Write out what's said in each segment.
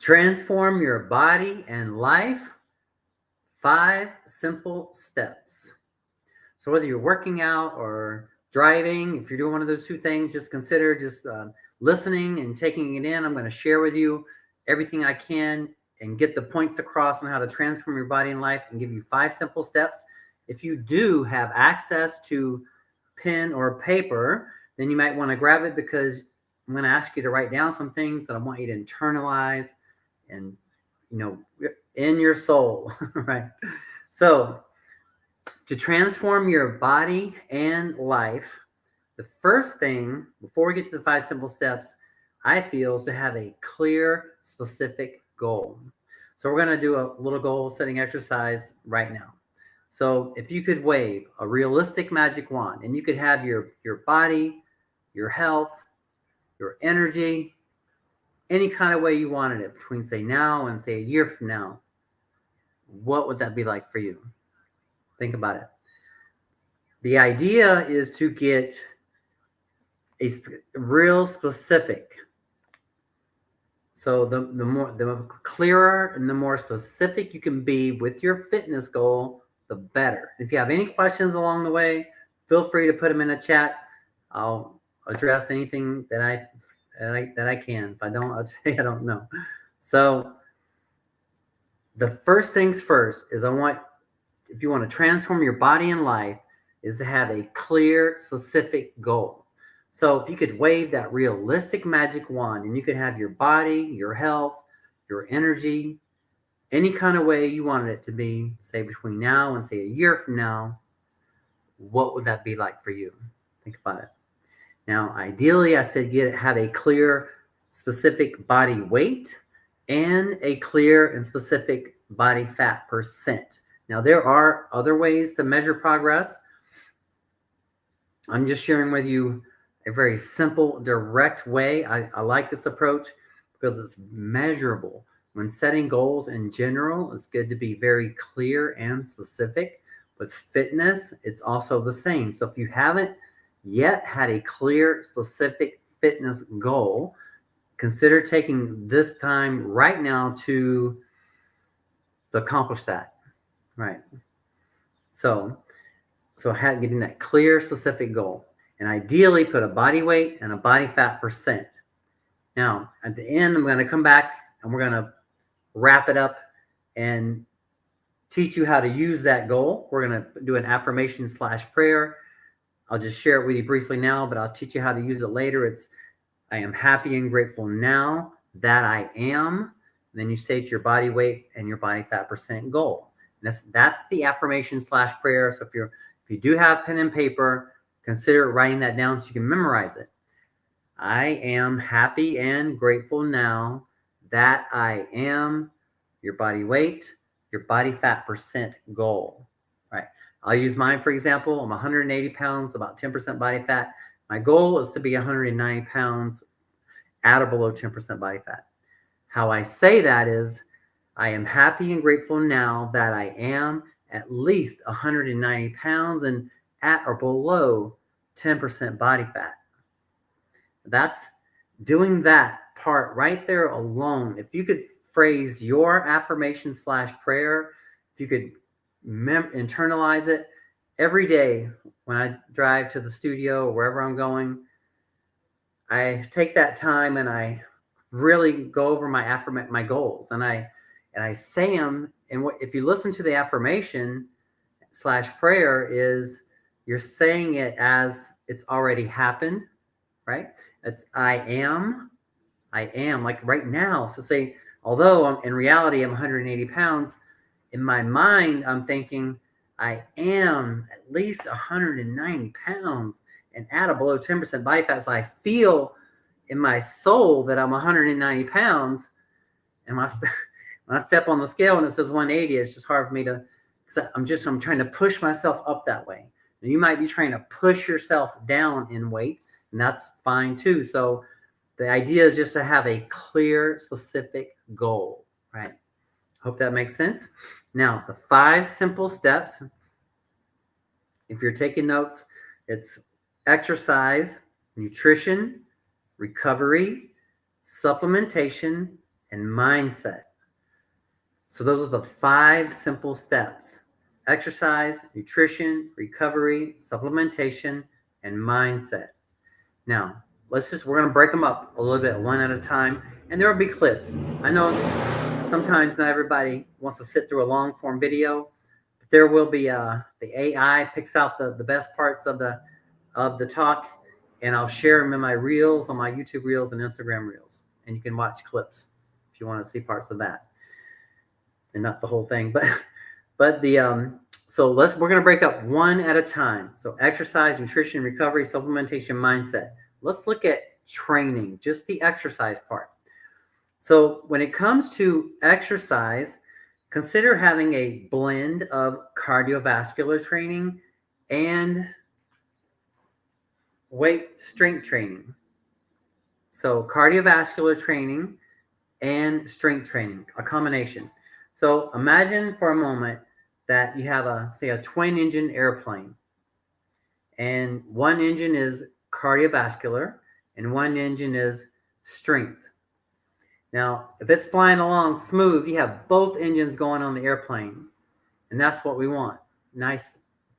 Transform your body and life. 5 simple steps. So whether you're working out or driving, if you're doing one of those two things, just consider just listening and taking it in. I'm going to share with you everything I can and get the points across on how to transform your body and life and give you 5 simple steps. If you do have access to pen or paper, then you might want to grab it, because I'm going to ask you to write down some things that I want you to internalize and, in your soul, right? So to transform your body and life, the first thing, before we get to the 5 simple steps, I feel is to have a clear, specific goal. So we're going to do a little goal setting exercise right now. So if you could wave a realistic magic wand and you could have your body, your health, your energy, any kind of way you wanted it between, say, now and, say, a year from now, what would that be like for you? Think about it. The idea is to get a real specific. So the clearer and the more specific you can be with your fitness goal, the better. If you have any questions along the way, feel free to put them in a chat. I'll address anything that I can. If I don't, I'll tell you I don't know. So the first things first is if you want to transform your body and life, is to have a clear, specific goal. So if you could wave that realistic magic wand and you could have your body, your health, your energy, any kind of way you wanted it to be, say between now and, say, a year from now, what would that be like for you? Think about it. Now, ideally, I said have a clear, specific body weight and a clear and specific body fat percent. Now, there are other ways to measure progress. I'm just sharing with you a very simple, direct way. I like this approach because it's measurable. When setting goals in general, it's good to be very clear and specific. With fitness, it's also the same. So if you haven't yet had a clear, specific fitness goal, consider taking this time right now to accomplish that. Right. So getting that clear, specific goal, and ideally put a body weight and a body fat percent. Now, at the end, I'm going to come back and we're going to wrap it up and teach you how to use that goal. We're going to do an affirmation / prayer. I'll just share it with you briefly now, but I'll teach you how to use it later. It's, I am happy and grateful now that I am. And then you state your body weight and your body fat percent goal. And that's the affirmation / prayer. So if you do have pen and paper, consider writing that down so you can memorize it. I am happy and grateful now that I am, your body weight, your body fat percent goal. Right. I'll use mine, for example. I'm 180 pounds, about 10% body fat. My goal is to be 190 pounds at or below 10% body fat. How I say that is, I am happy and grateful now that I am at least 190 pounds and at or below 10% body fat. That's doing that part right there alone. If you could phrase your affirmation / prayer, if you could internalize it every day when I drive to the studio or wherever I'm going, I take that time and I really go over my goals and I say them. And if you listen to the affirmation / prayer, is you're saying it as it's already happened, right? It's I am like right now. So say, although in reality I'm 180 pounds, in my mind I'm thinking I am at least 190 pounds and at or below 10% body fat. So I feel in my soul that I'm 190 pounds. And when I step on the scale and it says 180, it's just hard for me to, because I'm trying to push myself up that way. And you might be trying to push yourself down in weight, and that's fine too. So the idea is just to have a clear, specific goal, right? Hope that makes sense. Now, the 5 simple steps, if you're taking notes, it's exercise, nutrition, recovery, supplementation, and mindset. So those are the 5 simple steps: exercise, nutrition, recovery, supplementation, and mindset. Now, we're going to break them up a little bit, one at a time, and there will be clips. I know sometimes not everybody wants to sit through a long form video, but there will be the AI picks out the best parts of the talk, and I'll share them in my reels, on my YouTube reels and Instagram reels, and you can watch clips if you want to see parts of that, and not the whole thing, but the so we're going to break up one at a time. So exercise, nutrition, recovery, supplementation, mindset. Let's look at training, just the exercise part. So when it comes to exercise, consider having a blend of cardiovascular training and weight strength training. So cardiovascular training and strength training, a combination. So imagine for a moment that you have say a twin engine airplane, and one engine is cardiovascular and one engine is strength. Now, if it's flying along smooth, you have both engines going on the airplane, and that's what we want. Nice,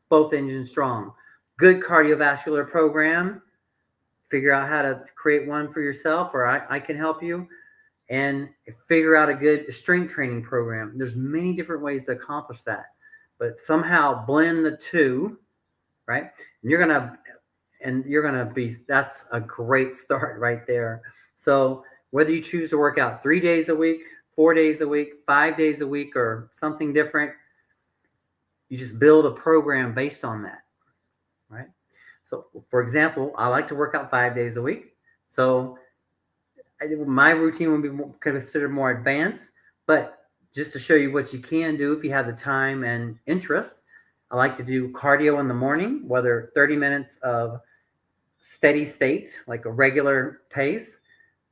both engines strong. Good cardiovascular program. Figure out how to create one for yourself, or I can help you, and figure out a good strength training program. There's many different ways to accomplish that, but somehow blend the two, right? And you're gonna be, that's a great start right there. So whether you choose to work out 3 days a week, 4 days a week, 5 days a week, or something different, you just build a program based on that, right? So for example, I like to work out 5 days a week. So my routine would be considered more advanced, but just to show you what you can do if you have the time and interest, I like to do cardio in the morning, whether 30 minutes of steady state, like a regular pace,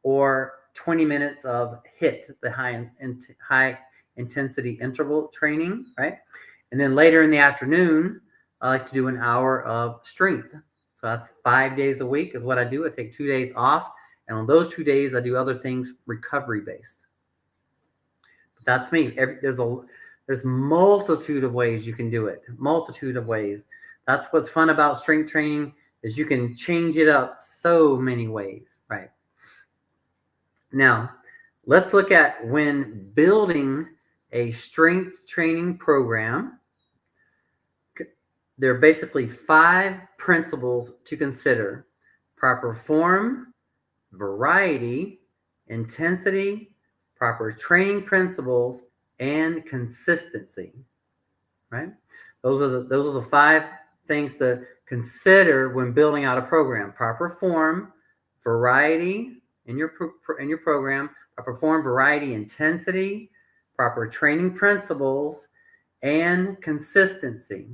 or 20 minutes of HIIT, the high intensity interval training, right? And then later in the afternoon, I like to do an hour of strength. So that's 5 days a week is what I do. I take 2 days off, and on those 2 days, I do other things recovery based. But that's me. There's multitude of ways you can do it. Multitude of ways. That's what's fun about strength training, is you can change it up so many ways, right? Now, let's look at when building a strength training program. There are basically 5 principles to consider: proper form, variety, intensity, proper training principles, and consistency, right? Those are the 5 things to consider when building out a program: proper form, variety in your program, proper form, variety, intensity, proper training principles, and consistency.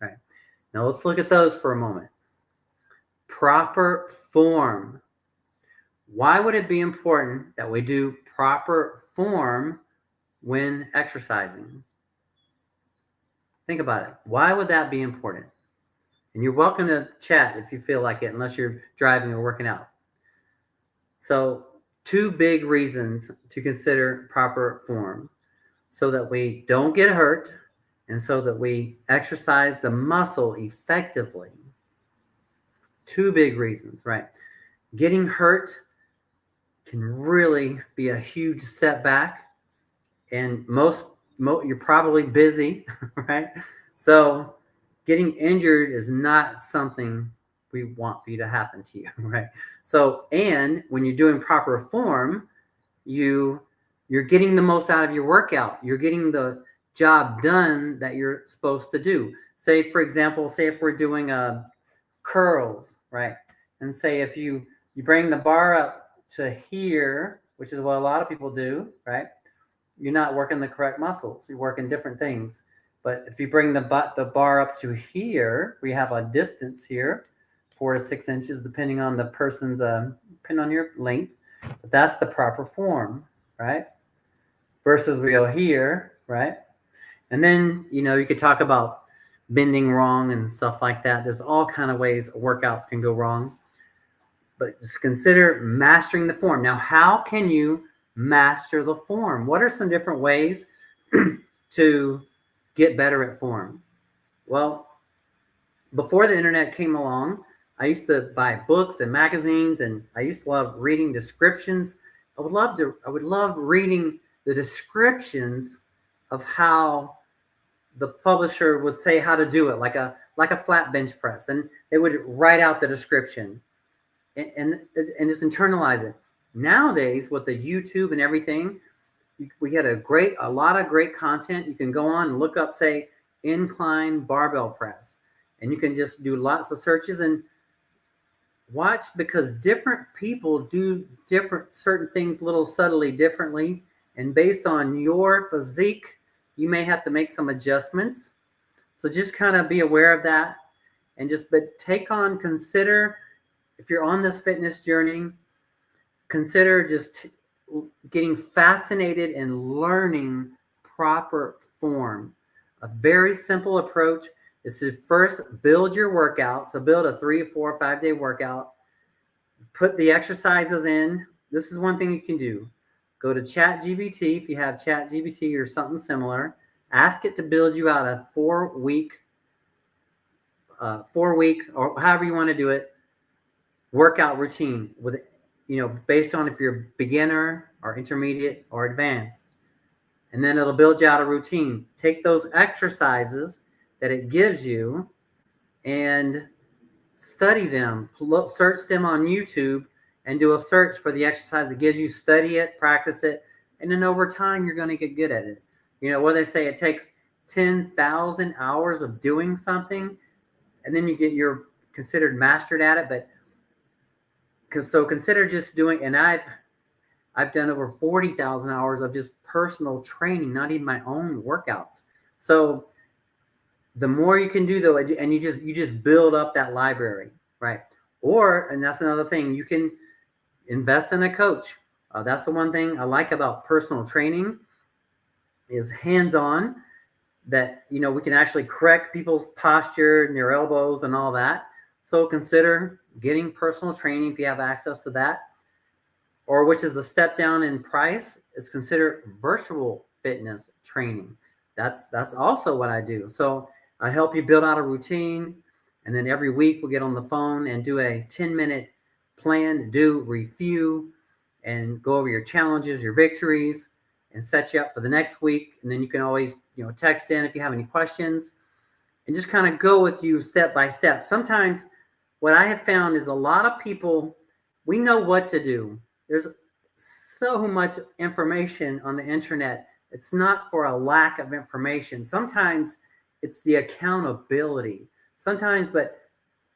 Right. Now let's look at those for a moment. Proper form. Why would it be important that we do proper form when exercising? Think about it. Why would that be important? And you're welcome to chat if you feel like it, unless you're driving or working out. So 2 big reasons to consider proper form: so that we don't get hurt, and so that we exercise the muscle effectively. 2 big reasons, right? Getting hurt can really be a huge setback, and you're probably busy, right? So getting injured is not something we want for you to happen to you, right? So, and when you're doing proper form, you're getting the most out of your workout. You're getting the job done that you're supposed to do. Say, for example, if we're doing curls, right? And say if you bring the bar up to here, which is what a lot of people do, right? You're not working the correct muscles. You're working different things. But if you bring the bar up to here, we have a distance here, 4 to 6 inches, depending on the person's, depending on your length. But that's the proper form, right? Versus we go here, right? And then, you could talk about bending wrong and stuff like that. There's all kind of ways workouts can go wrong. But just consider mastering the form. Now, how can you master the form. What are some different ways to get better at form? Well, before the internet came along, I used to buy books and magazines, and I used to love reading descriptions. I would love reading the descriptions of how the publisher would say how to do it, like a flat bench press, and they would write out the description and just internalize it. Nowadays, with the YouTube and everything, we had a lot of great content. You can go on and look up, say, incline barbell press, and you can just do lots of searches and watch, because different people do different certain things a little subtly differently, and based on your physique, you may have to make some adjustments. So just kind of be aware of that, and but consider, if you're on this fitness journey, consider just getting fascinated in learning proper form. A very simple approach is to first build your workout. So build a 3, 4, 5 day workout. Put the exercises in. This is one thing you can do. Go to ChatGPT if you have ChatGPT or something similar. Ask it to build you out a 4-week, or however you want to do it, workout routine with, based on if you're beginner or intermediate or advanced. And then it'll build you out a routine. Take those exercises that it gives you and study them. Search them on YouTube and do a search for the exercise it gives you. Study it, practice it, and then over time you're going to get good at it. What they say, it takes 10,000 hours of doing something, and then you're considered mastered at it. But so consider just doing, and I've done over 40,000 hours of just personal training, not even my own workouts. So the more you can do, though, and you just build up that library, right? And that's another thing, you can invest in a coach. That's the one thing I like about personal training, is hands-on, that we can actually correct people's posture and their elbows and all that. So consider getting personal training if you have access to that. Or, which is a step down in price, is consider virtual fitness training. That's also what I do. So I help you build out a routine, and then every week we'll get on the phone and do a 10-minute plan, review, and go over your challenges, your victories, and set you up for the next week. And then you can always, text in if you have any questions, and just kind of go with you step by step. Sometimes what I have found is a lot of people, we know what to do. There's so much information on the internet. It's not for a lack of information. Sometimes it's the accountability. Sometimes, but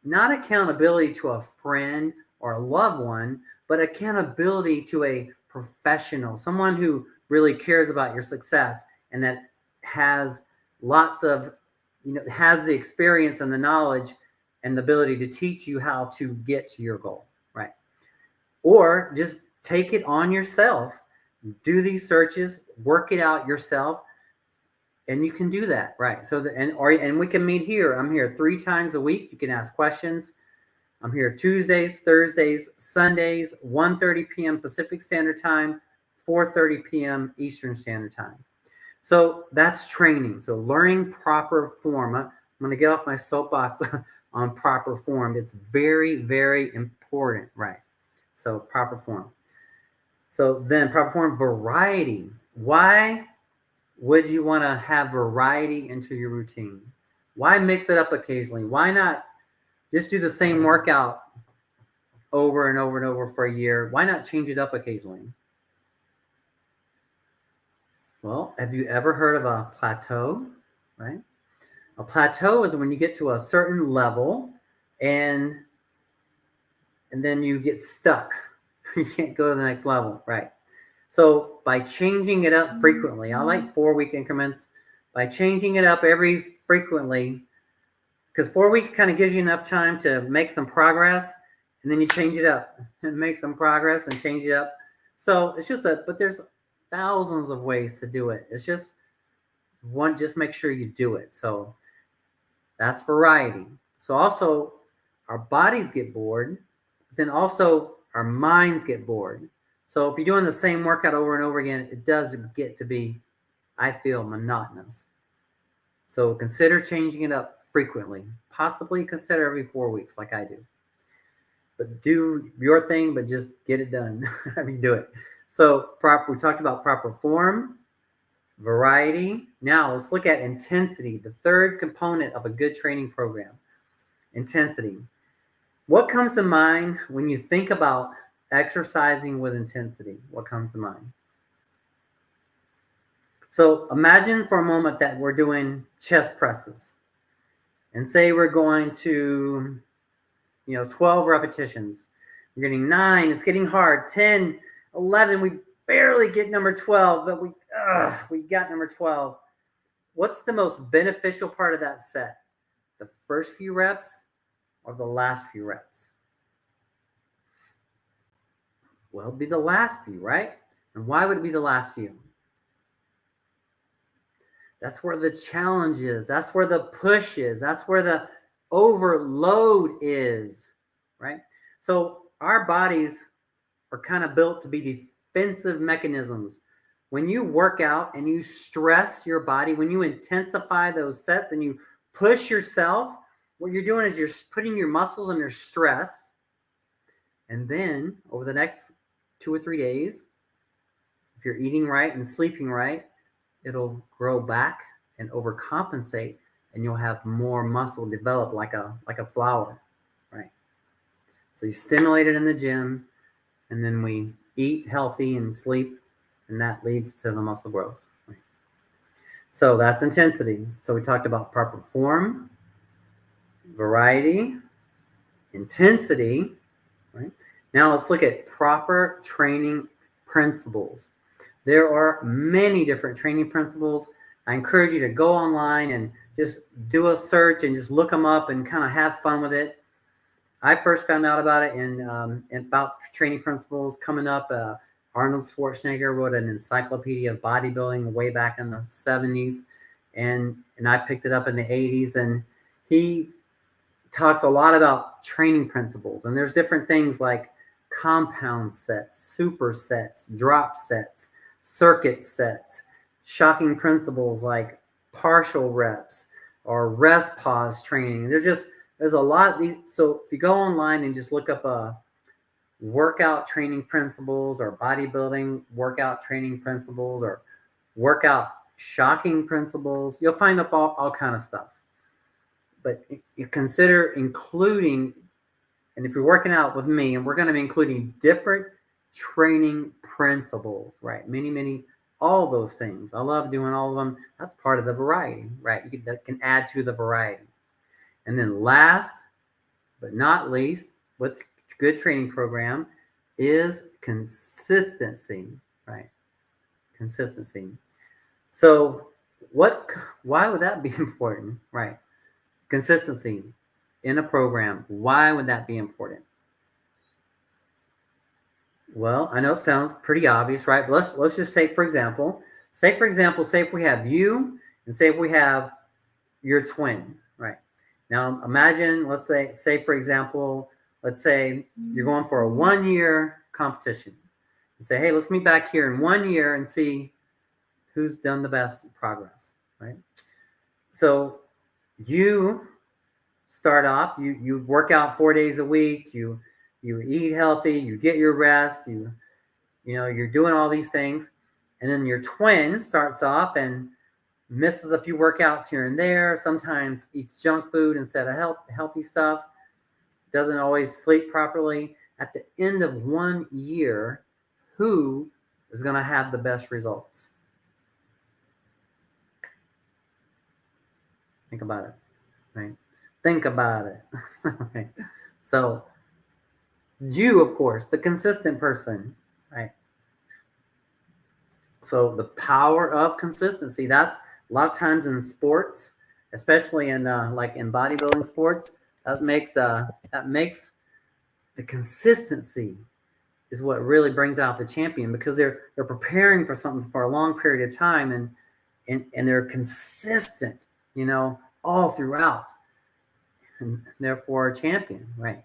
not accountability to a friend or a loved one, but accountability to a professional, someone who really cares about your success and that has lots of, has the experience and the knowledge and the ability to teach you how to get to your goal, right? Or just take it on yourself, do these searches, work it out yourself, and you can do that, right? So and we can meet here. I'm here 3 times a week. You can ask questions. I'm here Tuesdays, Thursdays, Sundays, 1:30 p.m. Pacific Standard Time, 4:30 p.m. Eastern Standard Time. So that's training. So learning proper form. I'm going to get off my soapbox on proper form. It's very, very important, right? So proper form. So then proper form, variety. Why would you want to have variety into your routine? Why mix it up occasionally? Why not just do the same workout over and over and over for a year? Why not change it up occasionally? Well, have you ever heard of a plateau, right? A plateau is when you get to a certain level and then you get stuck. You can't go to the next level, right? So by changing it up frequently, I like 4-week increments. By changing it up frequently, because 4 weeks kind of gives you enough time to make some progress, and then you change it up and make some progress and change it up. So it's just but there's thousands of ways to do it. It's just make sure you do it. So that's variety. So also our bodies get bored, but then also our minds get bored. So if you're doing the same workout over and over again, it does get to be, I feel, monotonous. So consider changing it up frequently. Possibly consider every 4 weeks like I do. But do your thing, but just get it done. I mean, do it. So we talked about proper form, variety. Now let's look at intensity, the third component of a good training program. Intensity. What comes to mind when you think about exercising with intensity? What comes to mind? So imagine for a moment that we're doing chest presses. And say we're going to, 12 repetitions. We're getting 9, it's getting hard. 10, 11, we barely get number 12, but we got number 12. What's the most beneficial part of that set? The first few reps or the last few reps? Well, it'd be the last few, right? And why would it be the last few? That's where the challenge is. That's where the push is. That's where the overload is, right? So our bodies are kind of built to be defensive mechanisms. When you work out and you stress your body, when you intensify those sets and you push yourself, what you're doing is you're putting your muscles under stress. And then over the next 2 or 3 days, if you're eating right and sleeping right, it'll grow back and overcompensate, and you'll have more muscle develop like a flower, right? So you stimulate it in the gym, and then we eat healthy and sleep, and that leads to the muscle growth. Right? So that's intensity. So we talked about proper form, variety, intensity, right? Now let's look at proper training principles. There are many different training principles. I encourage you to go online and just do a search and just look them up and kind of have fun with it. I first found out about it in about training principles coming up. Arnold Schwarzenegger wrote an encyclopedia of bodybuilding way back in the 70s, and I picked it up in the 80s. And he talks a lot about training principles. And there's different things like compound sets, supersets, drop sets, circuit sets, shocking principles like partial reps or rest pause training. There's a lot of these. So if you go online and just look up workout training principles or bodybuilding workout training principles or workout shocking principles, you'll find up all kind of stuff. But you consider including, and if you're working out with me, and we're going to be including different training principles, right? Many, all those things. I love doing all of them. That's part of the variety, right? That can add to the variety. And then last but not least, with good training program is consistency, right? Consistency. So why would that be important, right? Consistency in a program. Why would that be important? Well, I know it sounds pretty obvious, right? But let's just take, for example, say if we have you and say if we have your twin, right? Now imagine, let's say for example, let's say you're going for a 1-year competition. You say, hey, let's meet back here in 1 year and see who's done the best progress, right? So you start off, you work out 4 days a week, you eat healthy, you get your rest, you're doing all these things. And then your twin starts off and misses a few workouts here and there, sometimes eats junk food instead of healthy stuff, doesn't always sleep properly. At the end of 1 year, who is going to have the best results? Think about it, right? Think about it. Right? So you, of course, the consistent person, right? So the power of consistency, that's a lot of times in sports, especially in like in bodybuilding sports, that makes the consistency is what really brings out the champion, because they're preparing for something for a long period of time, and they're consistent, all throughout, and therefore a champion, right?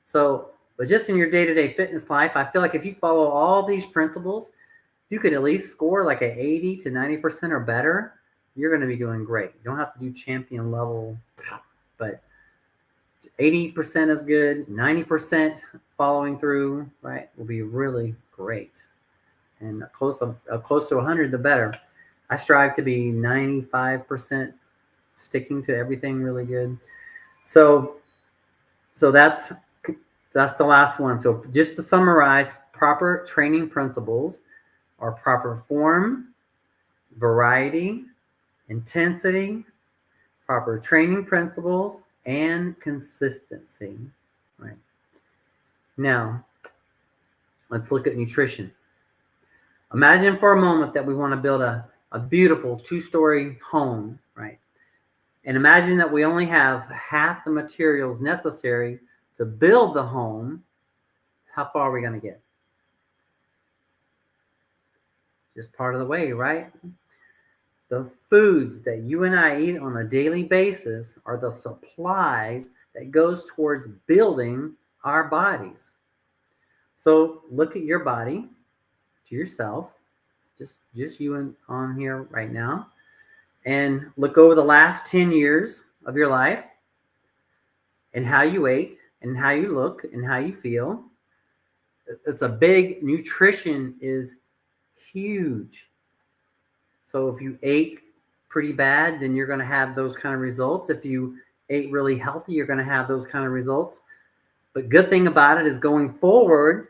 So But just in your day-to-day fitness life, I feel like if you follow all these principles, if you could at least score like an 80 to 90% or better, you're going to be doing great. You don't have to do champion level, but 80% is good. 90% following through, right, will be really great. And close to 100, the better. I strive to be 95% sticking to everything really good. So that's the last one. So just to summarize, proper training principles are proper form, variety, intensity, proper training principles, and consistency. Right. Now, let's look at nutrition. Imagine for a moment that we want to build a beautiful 2-story home, right? And imagine that we only have half the materials necessary to build the home. How far are we going to get? Just part of the way, right? The foods that you and I eat on a daily basis are the supplies that goes towards building our bodies. So look at your body, to yourself, just you on here right now, and look over the last 10 years of your life and how you ate and how you look and how you feel. It's a big, nutrition is huge. So if you ate pretty bad, then you're going to have those kind of results. If you ate really healthy, you're going to have those kind of results. But good thing about it is going forward,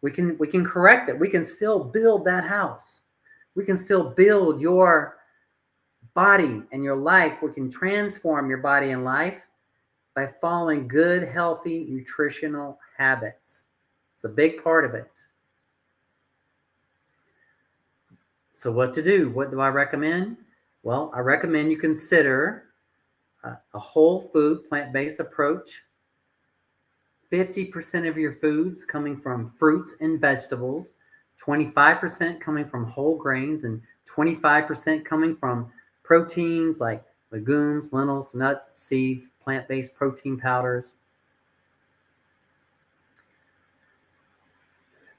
we can correct it. We can still build that house. We can still build your body and your life. We can transform your body and life by following good, healthy, nutritional habits. It's a big part of it. So what to do? What do I recommend? Well, I recommend you consider a whole food, plant-based approach. 50% of your foods coming from fruits and vegetables, 25% coming from whole grains, and 25% coming from proteins like legumes, lentils, nuts, seeds, plant-based protein powders.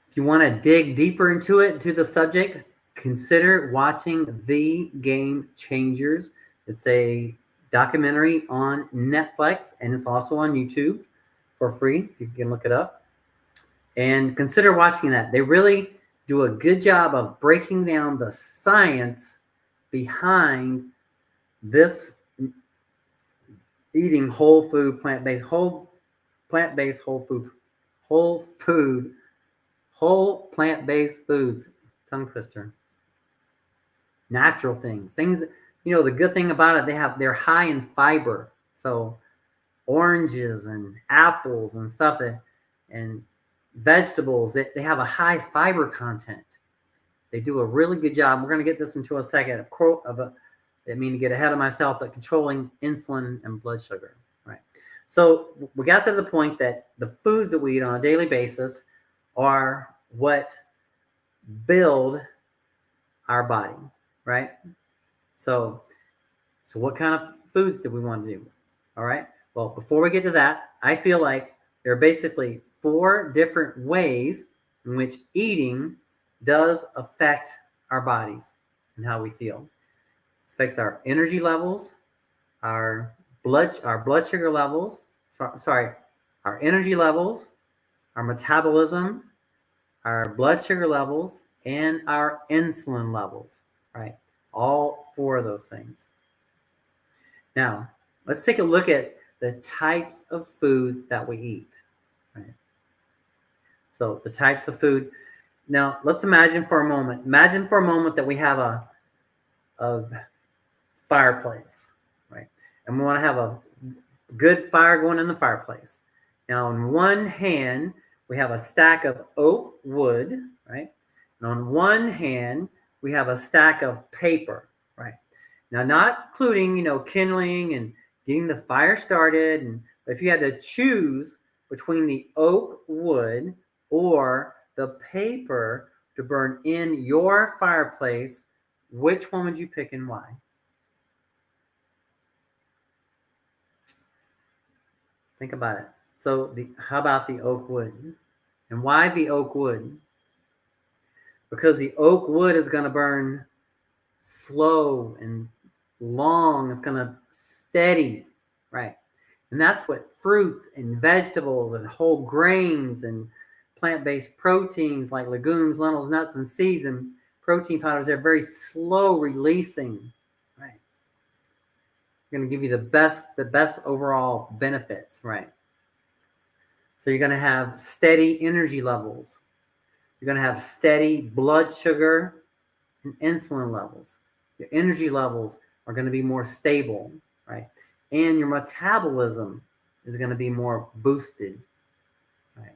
If you want to dig deeper into the subject, consider watching The Game Changers. It's a documentary on Netflix, and it's also on YouTube for free. You can look it up. And consider watching that. They really do a good job of breaking down the science behind this eating whole food, plant-based, whole plant-based foods. Tongue twister. Natural things. The good thing about it, they're high in fiber. So oranges and apples and stuff and vegetables, they have a high fiber content. They do a really good job. We're going to get this into a second. I mean to get ahead of myself, but controlling insulin and blood sugar. Right. So we got to the point that the foods that we eat on a daily basis are what build our body, right? So what kind of foods do we want to do? All right. Well, before we get to that, I feel like there are basically 4 different ways in which eating does affect our bodies and how we feel. It affects our energy levels, our blood sugar levels, our energy levels, our metabolism, our blood sugar levels, and our insulin levels, right? All 4 of those things. Now, let's take a look at the types of food that we eat, right? So the types of food. Now, let's imagine for a moment that we have a fireplace, right? And we want to have a good fire going in the fireplace. Now, on one hand, we have a stack of oak wood, right? And on one hand, we have a stack of paper, right? Now, not including, kindling and getting the fire started. But if you had to choose between the oak wood or the paper to burn in your fireplace, which one would you pick and why? Think about it. So how about the oak wood? And why the oak wood? Because the oak wood is going to burn slow and long. It's going to steady, right? And that's what fruits and vegetables and whole grains and plant-based proteins like legumes, lentils, nuts, and seeds and protein powders, they're very slow releasing, right? Going to give you the best overall benefits, right? So you're going to have steady energy levels. You're going to have steady blood sugar and insulin levels. Your energy levels are going to be more stable, right? And your metabolism is going to be more boosted, right?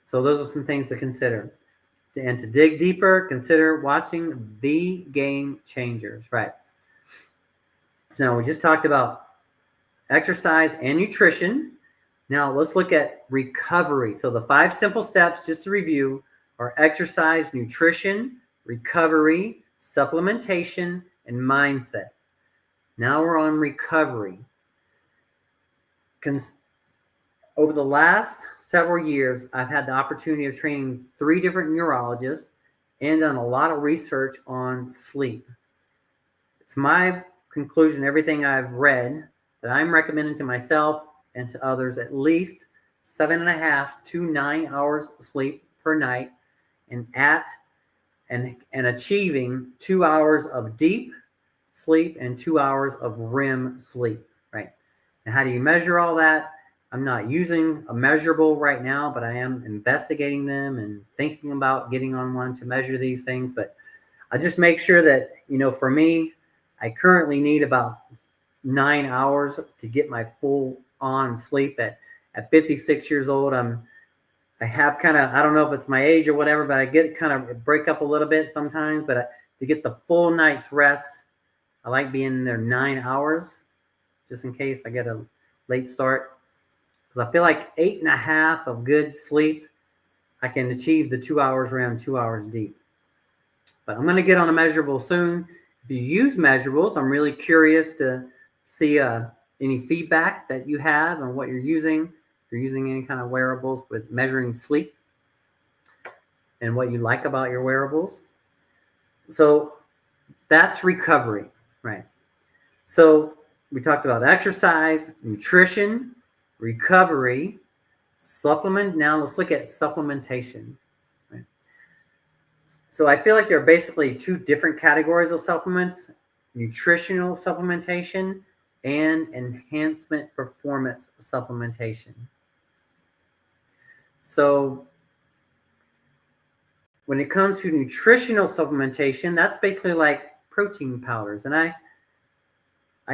So those are some things to consider. And to dig deeper, consider watching The Game Changers, right? So we just talked about exercise and nutrition. Now let's look at recovery. So the 5 simple steps, just to review, are exercise, nutrition, recovery, supplementation, and mindset. Now we're on recovery. Over the last several years, I've had the opportunity of training 3 different neurologists and done a lot of research on sleep. It's my conclusion, everything I've read, that I'm recommending to myself and to others at least 7.5 to 9 hours sleep per night, and achieving 2 hours of deep sleep and 2 hours of REM sleep, right? And how do you measure all that? I'm not using a measurable right now, but I am investigating them and thinking about getting on one to measure these things. But I just make sure that, for me, I currently need about 9 hours to get my full on sleep. At 56 years old, I have kind of, I don't know if it's my age or whatever, but I get kind of break up a little bit sometimes. But to get the full night's rest, I like being in there 9 hours, just in case I get a late start. Because I feel like 8.5 of good sleep, I can achieve the 2 hours REM, 2 hours deep. But I'm going to get on a measurable soon. If you use measurables, I'm really curious to see any feedback that you have on what you're using. If you're using any kind of wearables with measuring sleep and what you like about your wearables. So that's recovery, right? So we talked about exercise, nutrition, recovery, supplement. Now let's look at supplementation. Right? So I feel like there are basically 2 different categories of supplements: nutritional supplementation and enhancement performance supplementation. So when it comes to nutritional supplementation, that's basically like protein powders. And I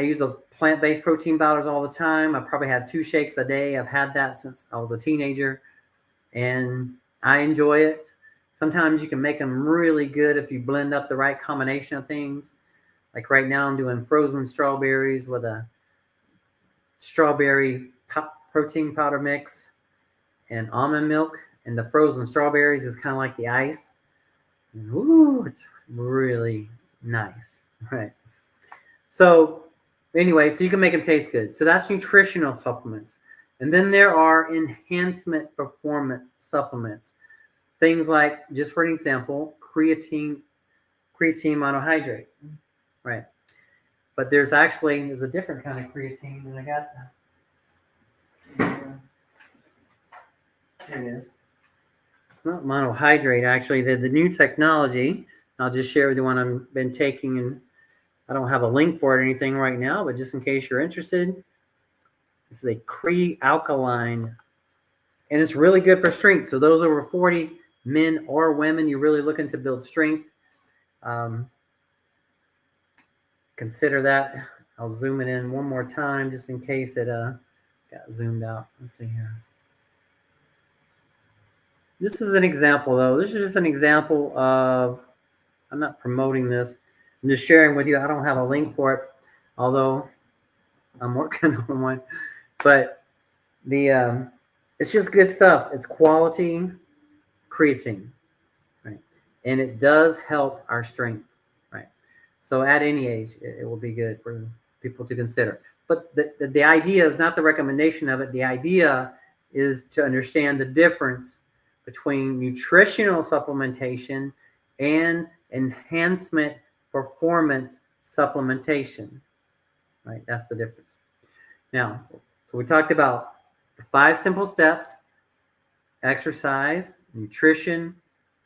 use the plant-based protein powders all the time. I probably have 2 shakes a day. I've had that since I was a teenager, and I enjoy it. Sometimes you can make them really good if you blend up the right combination of things. Like right now, I'm doing frozen strawberries with a strawberry protein powder mix and almond milk. And the frozen strawberries is kind of like the ice. Ooh, it's really nice, right? So anyway, so you can make them taste good. So that's nutritional supplements. And then there are enhancement performance supplements. Things like, just for an example, creatine monohydrate, right? But there's a different kind of creatine that I got. Here it is. It's not monohydrate, actually. The new technology, I'll just share with you one I've been taking, and I don't have a link for it or anything right now, but just in case you're interested, this is a Cre-Alkaline, and it's really good for strength. So those over 40, men or women, you're really looking to build strength, consider that. I'll zoom it in one more time just in case it got zoomed out. Let's see here. This is an example, though. This is just an example of, I'm not promoting this. I'm just sharing with you. I don't have a link for it, although I'm working on one. But it's just good stuff. It's quality creatine, right? And it does help our strength, right? So at any age, it will be good for people to consider. But the idea is not the recommendation of it. The idea is to understand the difference between nutritional supplementation and enhancement performance supplementation. Right? That's the difference. Now, so we talked about the 5 simple steps: exercise, nutrition,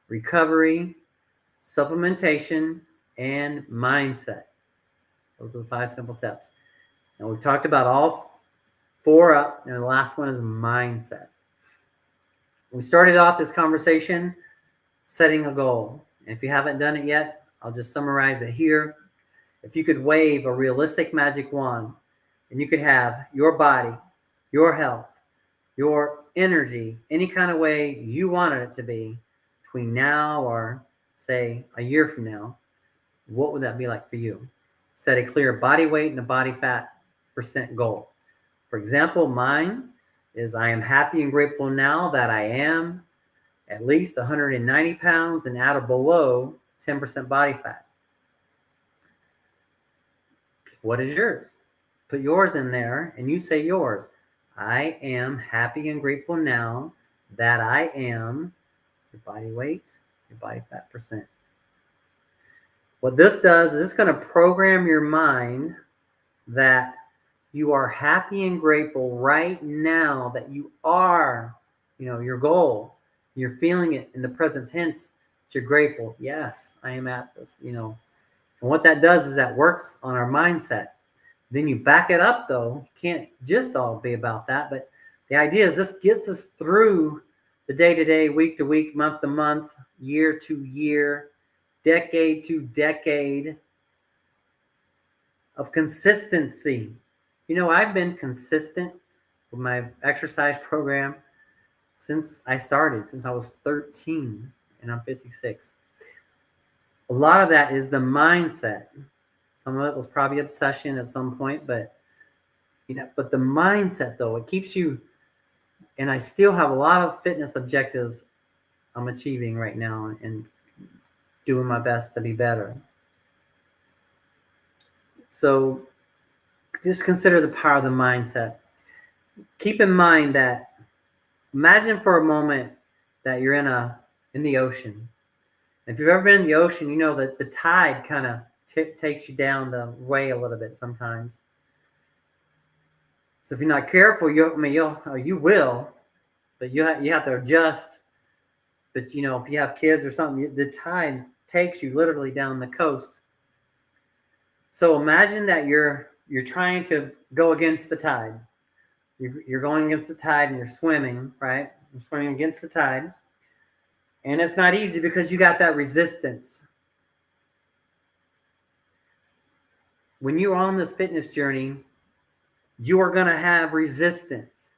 recovery, supplementation, and mindset. Those are the 5 simple steps. And we've talked about all 4 up, and the last one is mindset. We started off this conversation setting a goal. And if you haven't done it yet, I'll just summarize it here. If you could wave a realistic magic wand and you could have your body, your health, your energy, any kind of way you wanted it to be between now or say a year from now, what would that be like for you? Set a clear body weight and a body fat % goal. For example, mine is I am happy and grateful now that I am at least 190 pounds and at or below 10% body fat. What is yours? Put yours in there and you say yours. I am happy and grateful now that I am your body weight, your body fat %. What this does is it's going to program your mind that you are happy and grateful right now that you are, your goal. You're feeling it in the present tense. That you're grateful. Yes, I am at this, And what that does is that works on our mindset. Then you back it up, though. You can't just all be about that. But the idea is this gets us through the day-to-day, week-to-week, month-to-month, year-to-year, decade-to-decade of consistency. I've been consistent with my exercise program since I started, since I was 13, and I'm 56. A lot of that is the mindset. Some of it was probably obsession at some point, but but the mindset, though, it keeps you, and I still have a lot of fitness objectives I'm achieving right now and doing my best to be better. So just consider the power of the mindset. Keep in mind that, imagine for a moment that you're in the ocean. If you've ever been in the ocean, you know that the tide kind of takes you down the way a little bit sometimes. So if you're not careful, you will, but you have to adjust. But if you have kids or something, the tide takes you literally down the coast. So imagine that you're trying to go against the tide. You're going against the tide and you're swimming, right? You're swimming against the tide. And it's not easy because you got that resistance. When you're on this fitness journey, you are going to have resistance.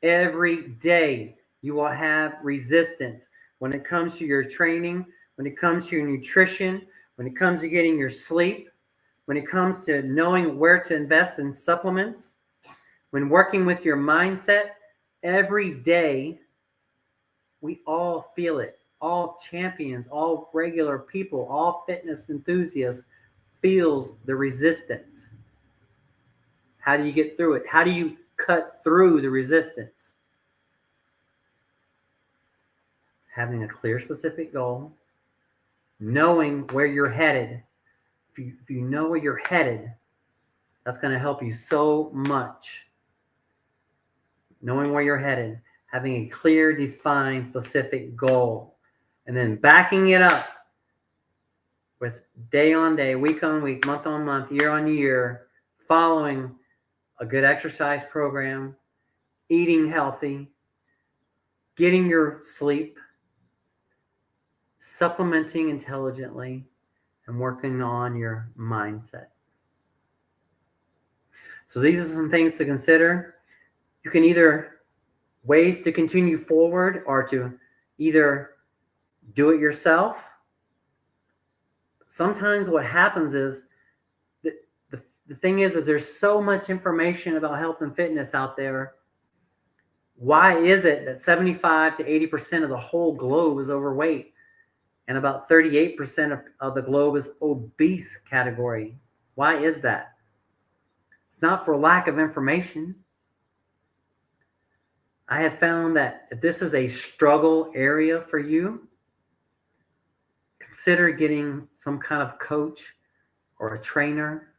Every day you will have resistance when it comes to your training, when it comes to your nutrition, when it comes to getting your sleep, when it comes to knowing where to invest in supplements, when working with your mindset. Every day we all feel it. All champions, all regular people, all fitness enthusiasts feels the resistance. How do you get through it? How do you cut through the resistance? Having a clear, specific goal, knowing where you're headed. If you know where you're headed, that's going to help you so much. Knowing where you're headed, having a clear, defined, specific goal, and then backing it up with day on day, week on week, month on month, year on year, following a good exercise program, eating healthy, getting your sleep, supplementing intelligently, and working on your mindset. So these are some things to consider. You can either ways to continue forward or to either do it yourself. Sometimes what happens is the thing is there's so much information about health and fitness out there. Why is it that 75 to 80% of the whole globe is overweight and about 38% of the globe is obese category? Why is that? It's not for lack of information. I have found that if this is a struggle area for you, consider getting some kind of coach or a trainer.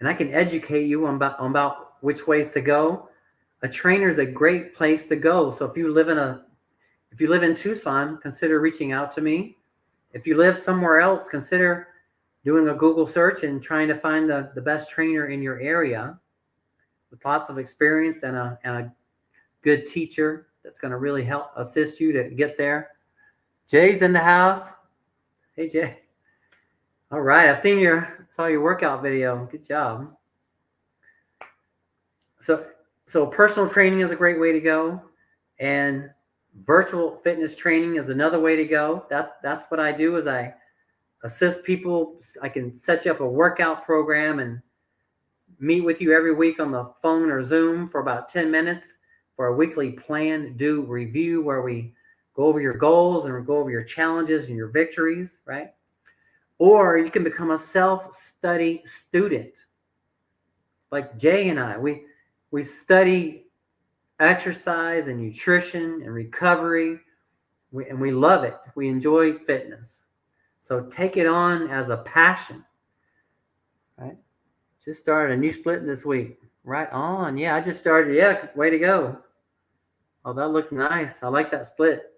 And I can educate you on about which ways to go. A trainer is a great place to go. So if you live in Tucson, consider reaching out to me. If you live somewhere else, consider doing a Google search and trying to find the best trainer in your area with lots of experience and a good teacher that's going to really help assist you to get there. Jay's in the house. Hey, Jay. All right. Saw your workout video. Good job. So personal training is a great way to go, and virtual fitness training is another way to go. That's what I do is I assist people. I can set you up a workout program and meet with you every week on the phone or Zoom for about 10 minutes for a weekly plan, do review where we go over your goals and go over your challenges and your victories, right? Or you can become a self-study student. Like Jay and I, we study exercise and nutrition and recovery, and we love it. We enjoy fitness. So take it on as a passion, right? Just started a new split this week. Right on. Yeah, I just started. Yeah, way to go. Oh, that looks nice. I like that split.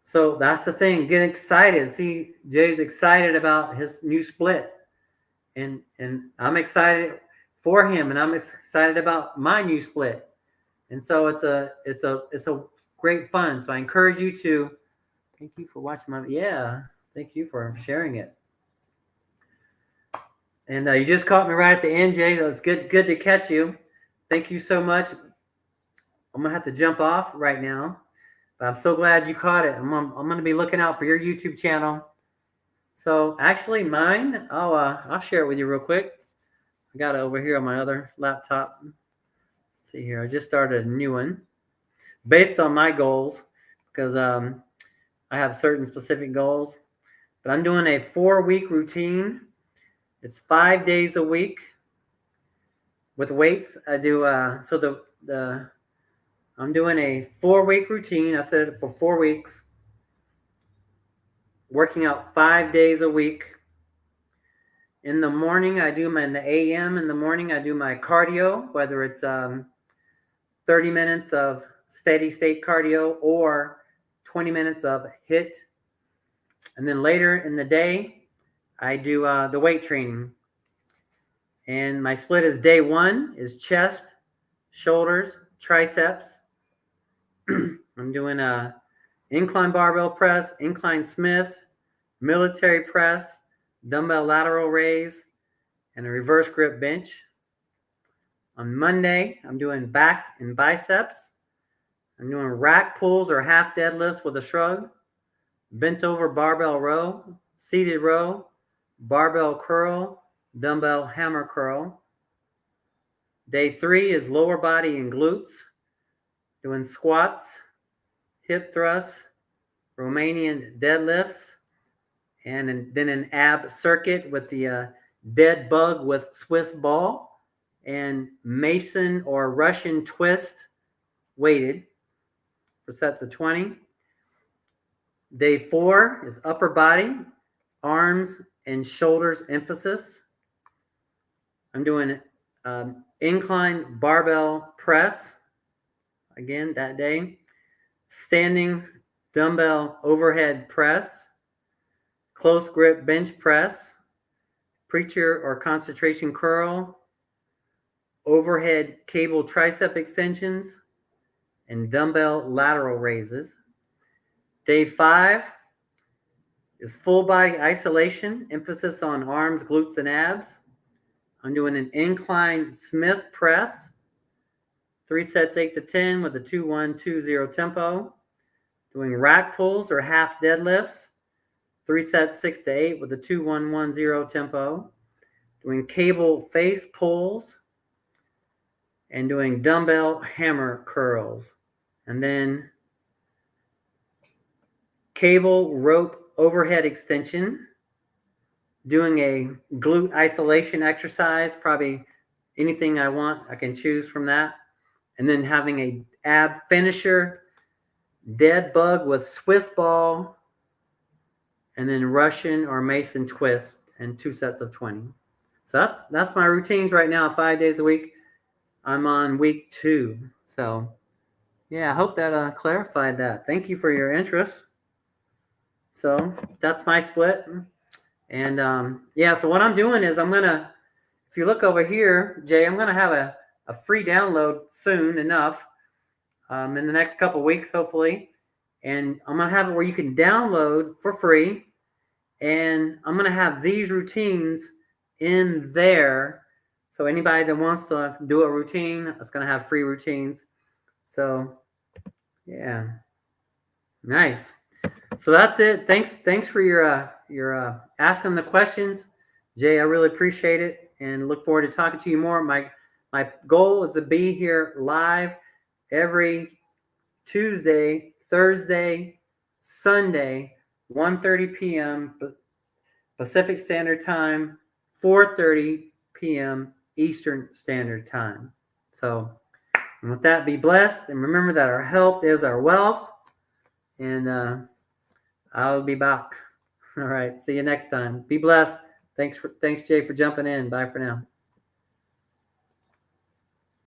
So that's the thing. Get excited. See, Jay's excited about his new split. And I'm excited for him, and I'm excited about my new split. And so it's a great fun. So I encourage you to thank you for watching thank you for sharing it. And you just caught me right at the end, Jay. So it's good to catch you. Thank you so much. I'm gonna have to jump off right now, but I'm so glad you caught it. I'm gonna be looking out for your YouTube channel. So actually, mine, I'll share it with you real quick. I got it over here on my other laptop. Let's see here, I just started a new one based on my goals because I have certain specific goals. But I'm doing a 4-week routine. It's 5 days a week with weights. I do I'm doing a 4-week routine. I said it for 4 weeks, working out 5 days a week. In the morning, in the AM in the morning, I do my cardio, whether it's 30 minutes of steady state cardio or 20 minutes of HIIT. And then later in the day, I do the weight training. And my split is day 1 is chest, shoulders, triceps. I'm doing a incline barbell press, incline Smith, military press, dumbbell lateral raise, and a reverse grip bench. On Monday, I'm doing back and biceps. I'm doing rack pulls or half deadlifts with a shrug, bent over barbell row, seated row, barbell curl, dumbbell hammer curl. Day 3 is lower body and glutes, doing squats, hip thrusts, Romanian deadlifts, and then an ab circuit with the dead bug with Swiss ball and Mason or Russian twist weighted for sets of 20. Day 4 is upper body, arms and shoulders emphasis. I'm doing incline barbell press again that day, standing dumbbell overhead press, close grip bench press, preacher or concentration curl, overhead cable tricep extensions, and dumbbell lateral raises. Day 5 is full body isolation, emphasis on arms, glutes, and abs. I'm doing an incline Smith press, 3 sets 8 to 10 with a 2-1-2-0 tempo. Doing rack pulls or half deadlifts, 3 sets 6 to 8 with a 2-1-1-0 tempo. Doing cable face pulls and doing dumbbell hammer curls. And then cable rope overhead extension, doing a glute isolation exercise, probably anything I want, I can choose from that. And then having a ab finisher, dead bug with Swiss ball, and then Russian or Mason twist, and 2 sets of 20. So that's my routines right now, 5 days a week. I'm on week 2. So yeah, I hope that clarified that. Thank you for your interest. So that's my split. And yeah, so what I'm doing is I'm gonna, if you look over here, Jay, I'm gonna have a free download soon enough, in the next couple weeks, hopefully. And I'm gonna have it where you can download for free. And I'm gonna have these routines in there. So anybody that wants to do a routine, it's gonna have free routines. So yeah, nice. So that's it. Thanks for your asking the questions, Jay. I really appreciate it, and look forward to talking to you more. My goal is to be here live every Tuesday, Thursday, Sunday, 1:30 p.m. Pacific Standard Time, 4:30 p.m. Eastern Standard Time. So, and with that, be blessed, and remember that our health is our wealth. And I'll be back. All right. See you next time. Be blessed. Thanks, Jay, for jumping in. Bye for now.